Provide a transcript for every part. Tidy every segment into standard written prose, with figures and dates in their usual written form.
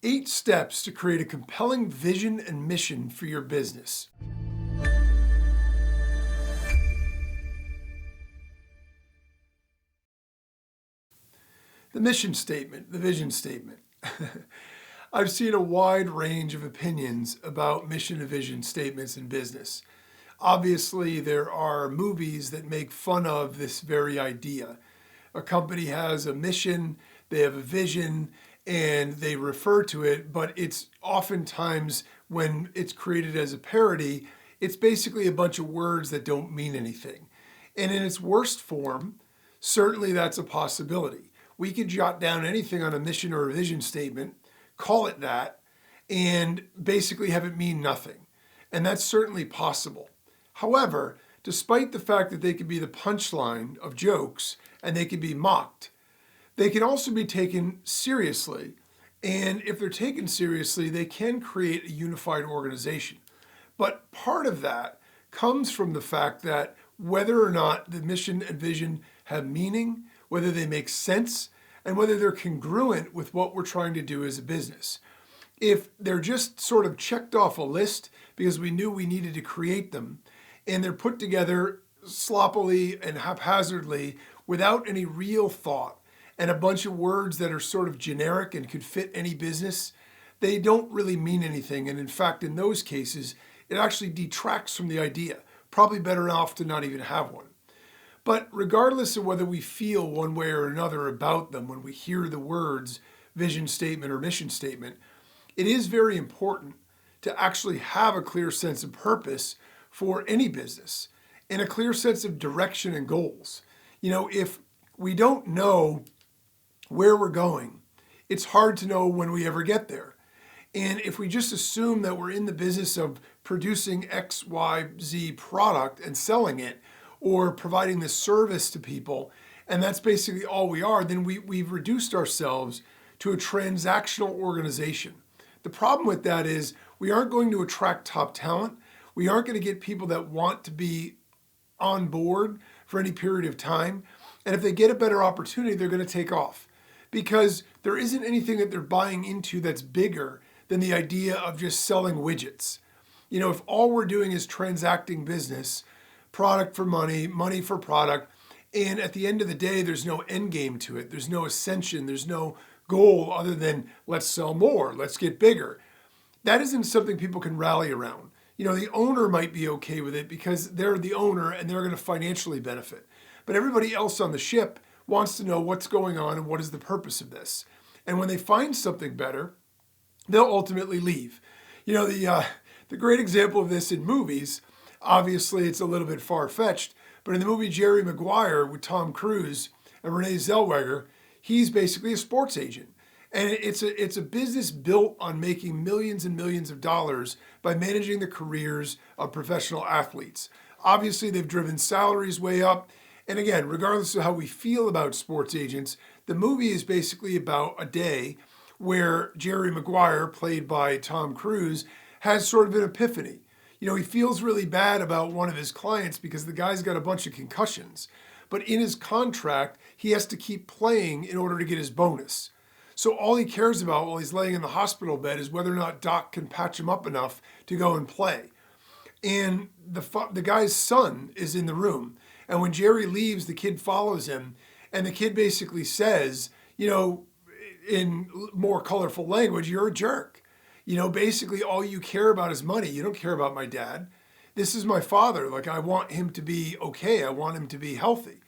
8 steps to create a compelling vision and mission for your business. The mission statement, the vision statement. I've seen a wide range of opinions about mission and vision statements in business. Obviously, there are movies that make fun of this very idea. A company has a mission, they have a vision, and they refer to it, but it's oftentimes, when it's created as a parody, it's basically a bunch of words that don't mean anything. And in its worst form, certainly that's a possibility. We could jot down anything on a mission or a vision statement, call it that, and basically have it mean nothing. And that's certainly possible. However, despite the fact that they could be the punchline of jokes and they could be mocked, they can also be taken seriously. And if they're taken seriously, they can create a unified organization. But part of that comes from the fact that whether or not the mission and vision have meaning, whether they make sense, and whether they're congruent with what we're trying to do as a business. If they're just sort of checked off a list because we knew we needed to create them, and they're put together sloppily and haphazardly without any real thought, and a bunch of words that are sort of generic and could fit any business, they don't really mean anything. And in fact, in those cases, it actually detracts from the idea. Probably better off to not even have one. But regardless of whether we feel one way or another about them when we hear the words vision statement or mission statement, it is very important to actually have a clear sense of purpose for any business and a clear sense of direction and goals. If we don't know where we're going, it's hard to know when we ever get there. And if we just assume that we're in the business of producing X, Y, Z product and selling it, or providing this service to people, and that's basically all we are, then we've reduced ourselves to a transactional organization. The problem with that is we aren't going to attract top talent. We aren't going to get people that want to be on board for any period of time. And if they get a better opportunity, they're going to take off, because there isn't anything that they're buying into that's bigger than the idea of just selling widgets. If all we're doing is transacting business, product for money, money for product, and at the end of the day, there's no end game to it. There's no ascension. There's no goal other than let's sell more, let's get bigger. That isn't something people can rally around. The owner might be okay with it because they're the owner and they're going to financially benefit. But everybody else on the ship wants to know what's going on and what is the purpose of this. And when they find something better, they'll ultimately leave. The great example of this in movies, obviously it's a little bit far-fetched, but in the movie Jerry Maguire with Tom Cruise and Renee Zellweger, he's basically a sports agent. And it's a business built on making millions and millions of dollars by managing the careers of professional athletes. Obviously, they've driven salaries way up. And again, regardless of how we feel about sports agents, the movie is basically about a day where Jerry Maguire, played by Tom Cruise, has sort of an epiphany. He feels really bad about one of his clients because the guy's got a bunch of concussions. But in his contract, he has to keep playing in order to get his bonus. So all he cares about while he's laying in the hospital bed is whether or not Doc can patch him up enough to go and play. And the guy's son is in the room. And when Jerry leaves, the kid follows him. And the kid basically says, in more colorful language, you're a jerk. Basically all you care about is money. You don't care about my dad. This is my father. I want him to be okay. I want him to be healthy.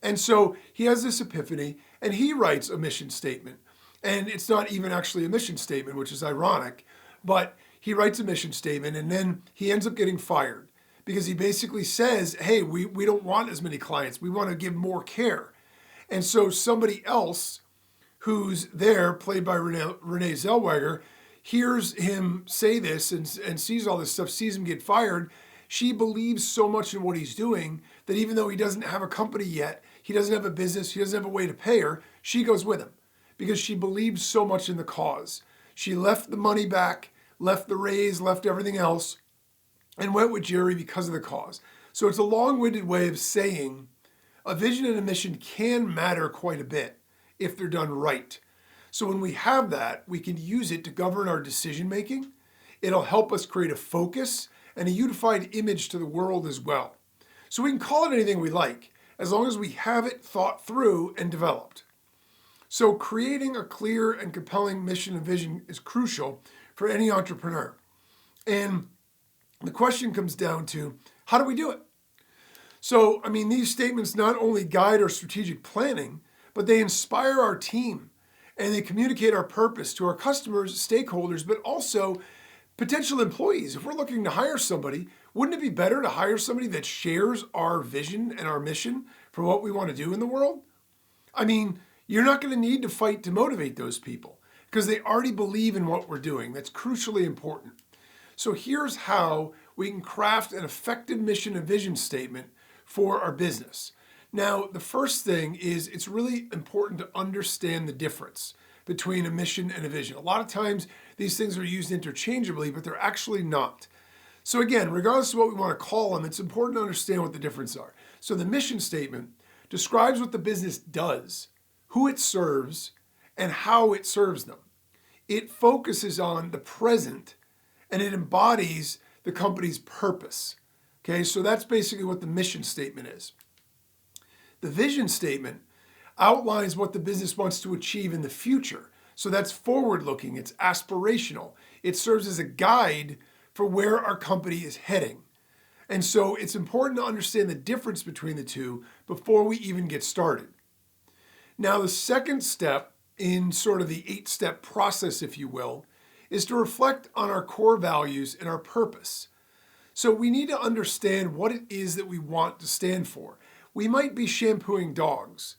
And so he has this epiphany and he writes a mission statement. And it's not even actually a mission statement, which is ironic, but he writes a mission statement and then he ends up getting fired because he basically says, hey, we don't want as many clients. We want to give more care. And so somebody else who's there, played by Renee Zellweger, hears him say this and sees all this stuff, sees him get fired. She believes so much in what he's doing that even though he doesn't have a company yet, he doesn't have a business, he doesn't have a way to pay her, she goes with him because she believes so much in the cause. She left the money back, left the raise, left everything else, and went with Jerry because of the cause. So it's a long-winded way of saying a vision and a mission can matter quite a bit if they're done right. So when we have that, we can use it to govern our decision making. It'll help us create a focus and a unified image to the world as well. So we can call it anything we like, as long as we have it thought through and developed. So creating a clear and compelling mission and vision is crucial for any entrepreneur. And the question comes down to, how do we do it? So, these statements not only guide our strategic planning, but they inspire our team and they communicate our purpose to our customers, stakeholders, but also potential employees. If we're looking to hire somebody, wouldn't it be better to hire somebody that shares our vision and our mission for what we want to do in the world? You're not going to need to fight to motivate those people because they already believe in what we're doing. That's crucially important. So here's how we can craft an effective mission and vision statement for our business. Now, the first thing is it's really important to understand the difference between a mission and a vision. A lot of times these things are used interchangeably, but they're actually not. So again, regardless of what we want to call them, it's important to understand what the differences are. So the mission statement describes what the business does, who it serves, and how it serves them. It focuses on the present and it embodies the company's purpose. Okay, so that's basically what the mission statement is. The vision statement outlines what the business wants to achieve in the future. So that's forward-looking, it's aspirational. It serves as a guide for where our company is heading. And so it's important to understand the difference between the two before we even get started. Now, the second step in sort of the 8-step process, if you will, is to reflect on our core values and our purpose. So we need to understand what it is that we want to stand for. We might be shampooing dogs,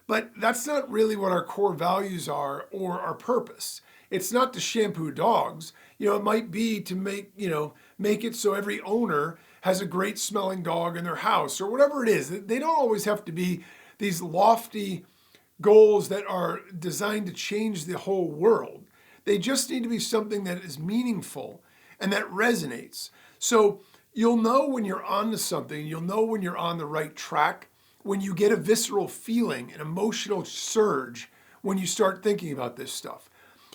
but that's not really what our core values are or our purpose. It's not to shampoo dogs. It might be to make it so every owner has a great smelling dog in their house or whatever it is. They don't always have to be these lofty goals that are designed to change the whole world. They just need to be something that is meaningful and that resonates. So you'll know when you're onto something, you'll know when you're on the right track, when you get a visceral feeling, an emotional surge when you start thinking about this stuff.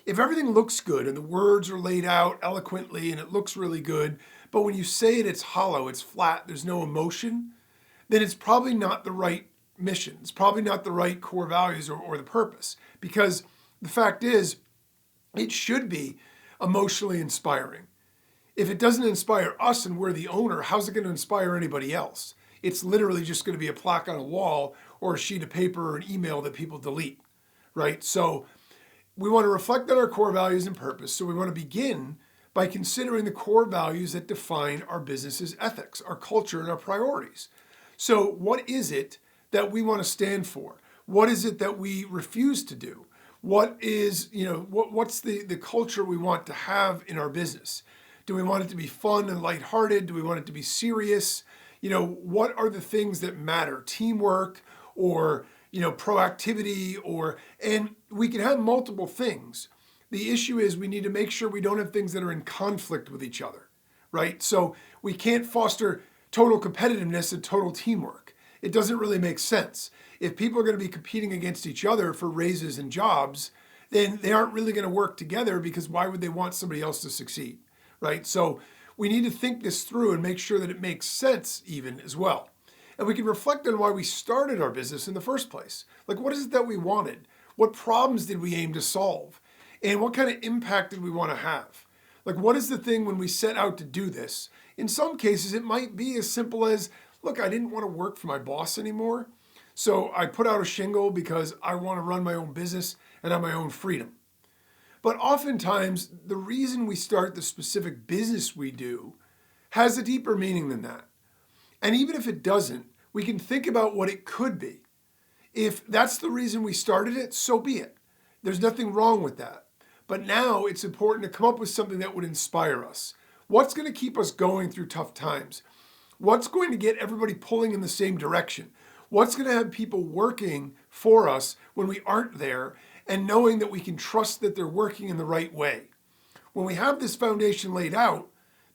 If everything looks good and the words are laid out eloquently and it looks really good, but when you say it, it's hollow, it's flat, there's no emotion, then it's probably not the right mission. It's probably not the right core values or the purpose, because the fact is, it should be emotionally inspiring. If it doesn't inspire us and we're the owner, how's it going to inspire anybody else? It's literally just going to be a plaque on a wall or a sheet of paper or an email that people delete, right? So we want to reflect on our core values and purpose. So we want to begin by considering the core values that define our business's ethics, our culture, and our priorities. So what is it that we want to stand for? What is it that we refuse to do? What is, what's the culture we want to have in our business? Do we want it to be fun and lighthearted? Do we want it to be serious? What are the things that matter? Teamwork or, proactivity and we can have multiple things. The issue is we need to make sure we don't have things that are in conflict with each other, right? So we can't foster total competitiveness and total teamwork. It doesn't really make sense. If people are going to be competing against each other for raises and jobs, then they aren't really going to work together, because why would they want somebody else to succeed, right? So we need to think this through and make sure that it makes sense even as well. And we can reflect on why we started our business in the first place. Like, what is it that we wanted? What problems did we aim to solve? And what kind of impact did we want to have? Like, what is the thing when we set out to do this? In some cases, it might be as simple as, look, I didn't want to work for my boss anymore, so I put out a shingle because I want to run my own business and have my own freedom. But oftentimes, the reason we start the specific business we do has a deeper meaning than that. And even if it doesn't, we can think about what it could be. If that's the reason we started it, so be it. There's nothing wrong with that. But now it's important to come up with something that would inspire us. What's going to keep us going through tough times? What's going to get everybody pulling in the same direction? What's going to have people working for us when we aren't there, and knowing that we can trust that they're working in the right way? When we have this foundation laid out,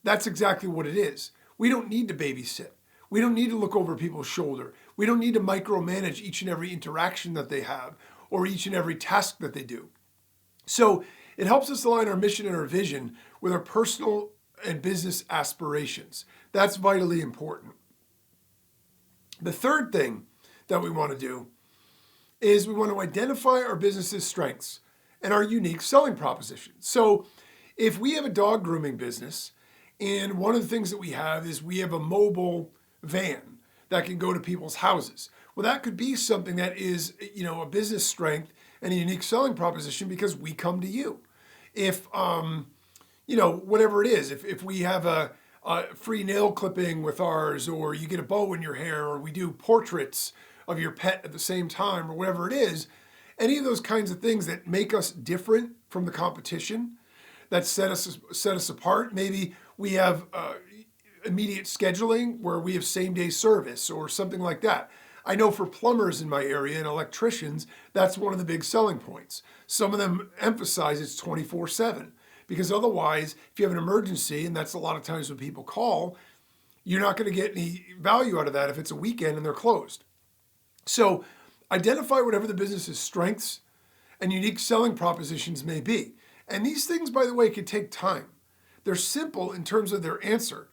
that's exactly what it is. We don't need to babysit. We don't need to look over people's shoulder. We don't need to micromanage each and every interaction that they have or each and every task that they do. So it helps us align our mission and our vision with our personal and business aspirations. That's vitally important. The third thing that we want to do is we want to identify our business's strengths and our unique selling propositions. So if we have a dog grooming business, and one of the things that we have is we have a mobile van that can go to people's houses. Well, that could be something that is, a business strength and a unique selling proposition because we come to you. If, whatever it is, if we have a free nail clipping with ours, or you get a bow in your hair, or we do portraits of your pet at the same time, or whatever it is, any of those kinds of things that make us different from the competition, that set us apart. Maybe we have immediate scheduling where we have same-day service or something like that. I know for plumbers in my area and electricians, that's one of the big selling points. Some of them emphasize it's 24/7 because otherwise, if you have an emergency, and that's a lot of times when people call, you're not going to get any value out of that if it's a weekend and they're closed. So identify whatever the business's strengths and unique selling propositions may be. And these things, by the way, can take time. They're simple in terms of their answer,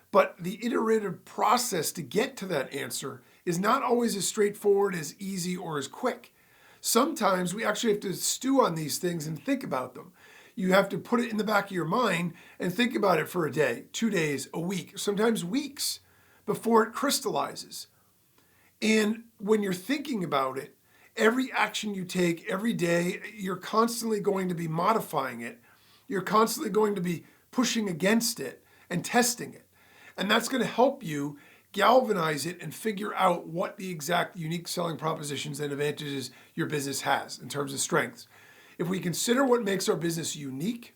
but the iterative process to get to that answer is not always as straightforward, as easy, or as quick. Sometimes we actually have to stew on these things and think about them. You have to put it in the back of your mind and think about it for a day, 2 days, a week, sometimes weeks before it crystallizes. And when you're thinking about it, every action you take every day, you're constantly going to be modifying it. You're constantly going to be pushing against it and testing it. And that's going to help you galvanize it and figure out what the exact unique selling propositions and advantages your business has in terms of strengths. If we consider what makes our business unique,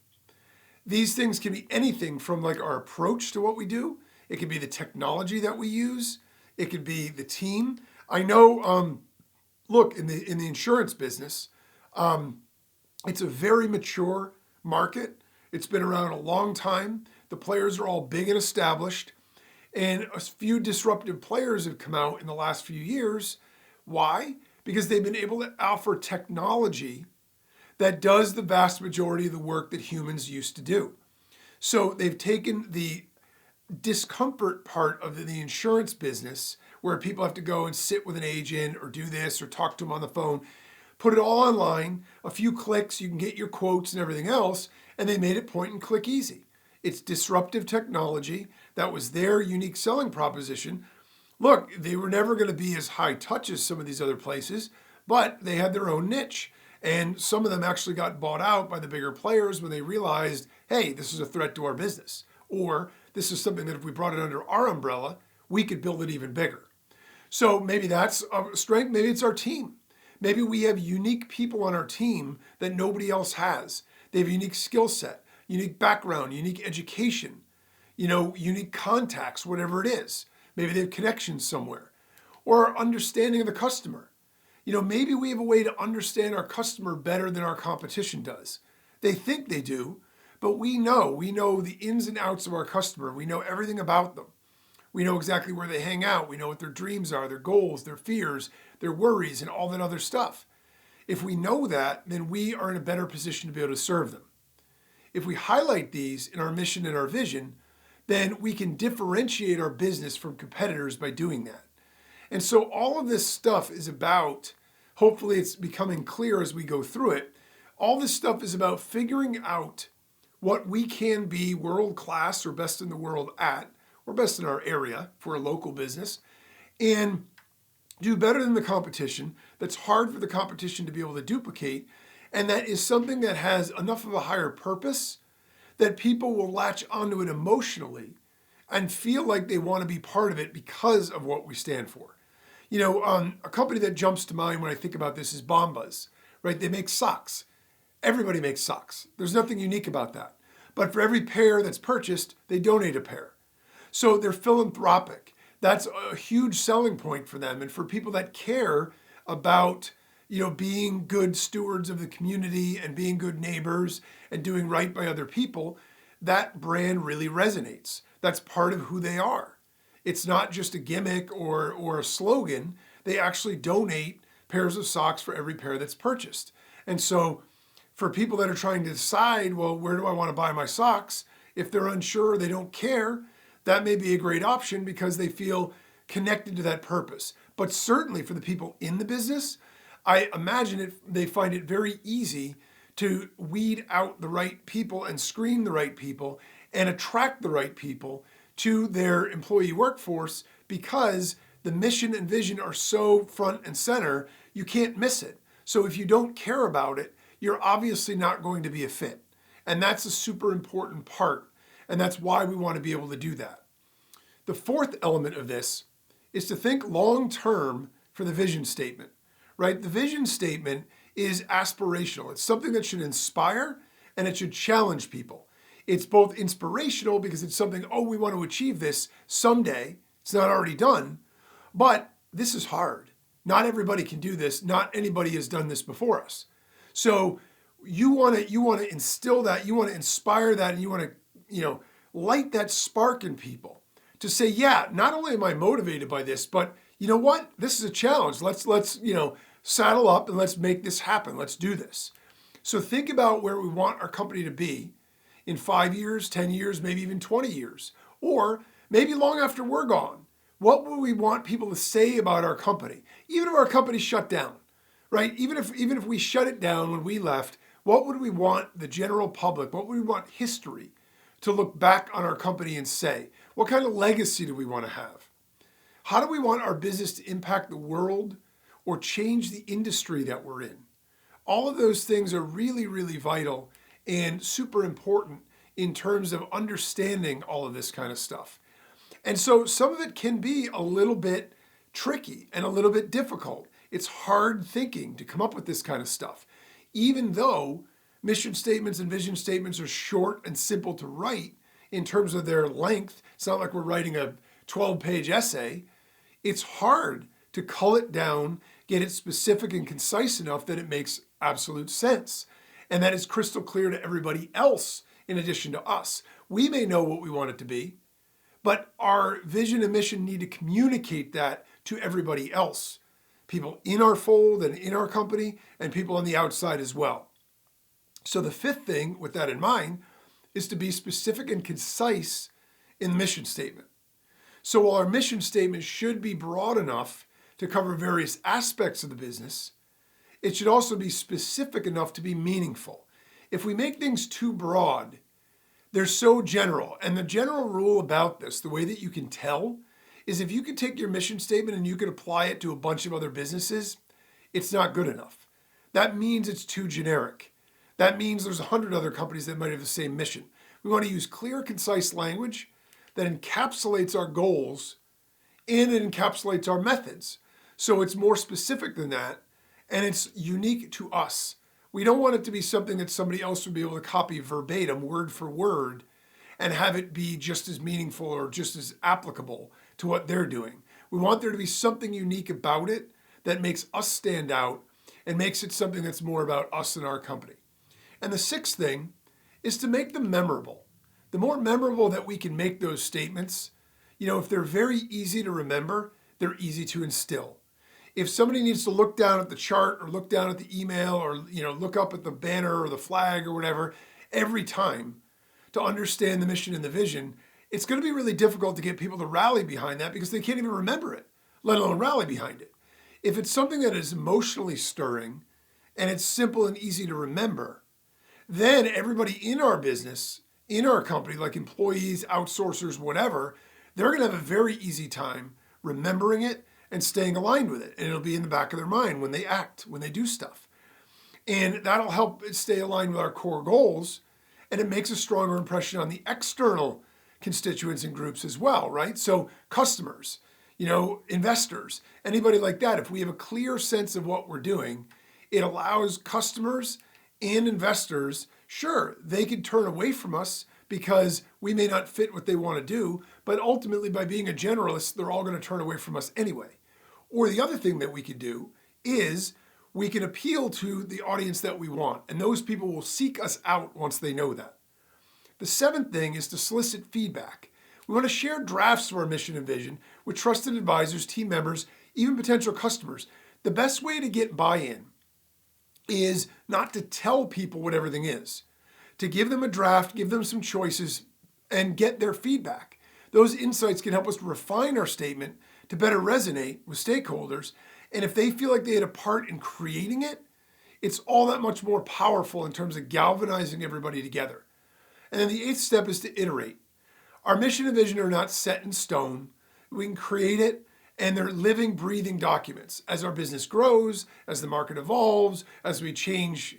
these things can be anything from like our approach to what we do. It could be the technology that we use. It could be the team. I know, look, in the insurance business, it's a very mature market. It's been around a long time. The players are all big and established. And a few disruptive players have come out in the last few years. Why? Because they've been able to offer technology that does the vast majority of the work that humans used to do. So they've taken the discomfort part of the insurance business where people have to go and sit with an agent or do this or talk to them on the phone, put it all online, a few clicks, you can get your quotes and everything else, and they made it point and click easy. It's disruptive technology. That was their unique selling proposition. Look, they were never going to be as high touch as some of these other places, but they had their own niche. And some of them actually got bought out by the bigger players when they realized, hey, this is a threat to our business. Or this is something that if we brought it under our umbrella, we could build it even bigger. So maybe that's a strength. Maybe it's our team. Maybe we have unique people on our team that nobody else has. They have a unique skill set, unique background, unique education, unique contacts, whatever it is. Maybe they have connections somewhere. Or understanding of the customer. Maybe we have a way to understand our customer better than our competition does. They think they do, but we know the ins and outs of our customer. We know everything about them. We know exactly where they hang out. We know what their dreams are, their goals, their fears, their worries, and all that other stuff. If we know that, then we are in a better position to be able to serve them. If we highlight these in our mission and our vision, then we can differentiate our business from competitors by doing that. And so all of this stuff is about, hopefully it's becoming clear as we go through it, all this stuff is about figuring out what we can be world-class or best in the world at, or best in our area for a local business, and do better than the competition that's hard for the competition to be able to duplicate, and that is something that has enough of a higher purpose that people will latch onto it emotionally and feel like they want to be part of it because of what we stand for. A company that jumps to mind when I think about this is Bombas, right? They make socks. Everybody makes socks. There's nothing unique about that. But for every pair that's purchased, they donate a pair. So they're philanthropic. That's a huge selling point for them. And for people that care about, being good stewards of the community and being good neighbors and doing right by other people, that brand really resonates. That's part of who they are. It's not just a gimmick or a slogan. They actually donate pairs of socks for every pair that's purchased. And so For people that are trying to decide, well, where do I want to buy my socks? If they're unsure, they don't care, that may be a great option because they feel connected to that purpose. But certainly for the people in the business, I imagine they find it very easy to weed out the right people and screen the right people and attract the right people to their employee workforce because the mission and vision are so front and center, you can't miss it. So if you don't care about it, you're obviously not going to be a fit. And that's a super important part. And that's why we want to be able to do that. The fourth element of this is to think long-term for the vision statement, right? The vision statement is aspirational. It's something that should inspire and it should challenge people. It's both inspirational because it's something, oh, we want to achieve this someday. It's not already done, but this is hard. Not everybody can do this. Not anybody has done this before us. So you want to instill that, you want to inspire that, and you want to, light that spark in people to say, yeah, not only am I motivated by this, but you know what? This is a challenge. Let's saddle up and let's make this happen. Let's do this. So think about where we want our company to be in 5 years, 10 years, maybe even 20 years, or maybe long after we're gone. What would we want people to say about our company? Even if our company shut down, right? Even if we shut it down when we left, what would we want the general public, what would we want history to look back on our company and say? What kind of legacy do we want to have? How do we want our business to impact the world or change the industry that we're in? All of those things are really, really vital and super important in terms of understanding all of this kind of stuff. And so some of it can be a little bit tricky and a little bit difficult. It's hard thinking to come up with this kind of stuff. Even though mission statements and vision statements are short and simple to write in terms of their length, it's not like we're writing a 12-page essay. It's hard to cull it down, get it specific and concise enough that it makes absolute sense and that it's crystal clear to everybody else in addition to us. We may know what we want it to be, but our vision and mission need to communicate that to everybody else, people in our fold and in our company and people on the outside as well. So the fifth thing with that in mind is to be specific and concise in the mission statement. So while our mission statement should be broad enough to cover various aspects of the business, it should also be specific enough to be meaningful. If we make things too broad, they're so general. And the general rule about this, the way that you can tell, is if you can take your mission statement and you can apply it to a bunch of other businesses, it's not good enough. That means it's too generic. That means there's 100 other companies that might have the same mission. We want to use clear, concise language that encapsulates our goals and it encapsulates our methods. So it's more specific than that and it's unique to us. We don't want it to be something that somebody else would be able to copy verbatim, word for word, and have it be just as meaningful or just as applicable to what they're doing. We want there to be something unique about it that makes us stand out and makes it something that's more about us and our company. And the sixth thing is to make them memorable. The more memorable that we can make those statements, if they're very easy to remember, they're easy to instill. If somebody needs to look down at the chart or look down at the email or look up at the banner or the flag or whatever every time to understand the mission and the vision, it's going to be really difficult to get people to rally behind that because they can't even remember it, let alone rally behind it. If it's something that is emotionally stirring and it's simple and easy to remember, then everybody in our business, in our company, like employees, outsourcers, whatever, they're going to have a very easy time remembering it and staying aligned with it. And it'll be in the back of their mind when they act, when they do stuff. And that'll help it stay aligned with our core goals. And it makes a stronger impression on the external constituents and groups as well, right? So customers, investors, anybody like that. If we have a clear sense of what we're doing, it allows customers and investors, sure, they could turn away from us because we may not fit what they want to do, but ultimately by being a generalist, they're all going to turn away from us anyway. Or the other thing that we could do is we can appeal to the audience that we want, and those people will seek us out once they know that. The seventh thing is to solicit feedback. We want to share drafts of our mission and vision with trusted advisors, team members, even potential customers. The best way to get buy-in is not to tell people what everything is, to give them a draft, give them some choices, and get their feedback. Those insights can help us refine our statement to better resonate with stakeholders. And if they feel like they had a part in creating it, it's all that much more powerful in terms of galvanizing everybody together. And then the eighth step is to iterate. Our mission and vision are not set in stone. We can create it, and they're living, breathing documents. As our business grows, as the market evolves, as we change,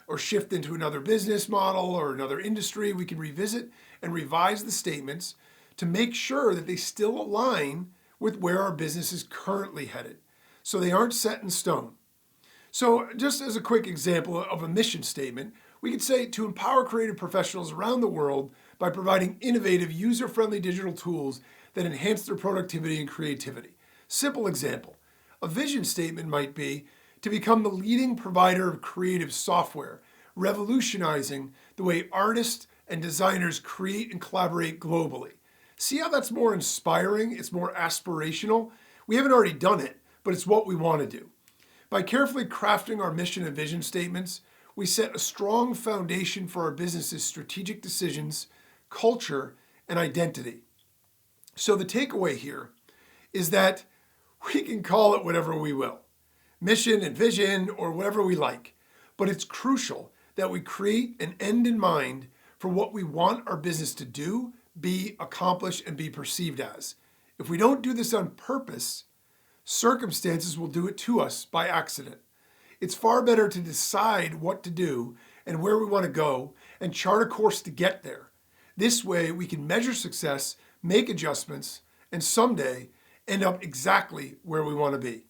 or shift into another business model or another industry, we can revisit and revise the statements to make sure that they still align with where our business is currently headed. So they aren't set in stone. So just as a quick example of a mission statement, we could say to empower creative professionals around the world by providing innovative, user-friendly digital tools that enhance their productivity and creativity. Simple example. A vision statement might be to become the leading provider of creative software, revolutionizing the way artists and designers create and collaborate globally. See how that's more inspiring? It's more aspirational. We haven't already done it, but it's what we want to do. By carefully crafting our mission and vision statements, we set a strong foundation for our business's strategic decisions, culture, and identity. So the takeaway here is that we can call it whatever we will, mission and vision or whatever we like, but it's crucial that we create an end in mind for what we want our business to do, be, accomplish, and be perceived as. If we don't do this on purpose, circumstances will do it to us by accident. It's far better to decide what to do and where we want to go and chart a course to get there. This way we can measure success, make adjustments, and someday end up exactly where we want to be.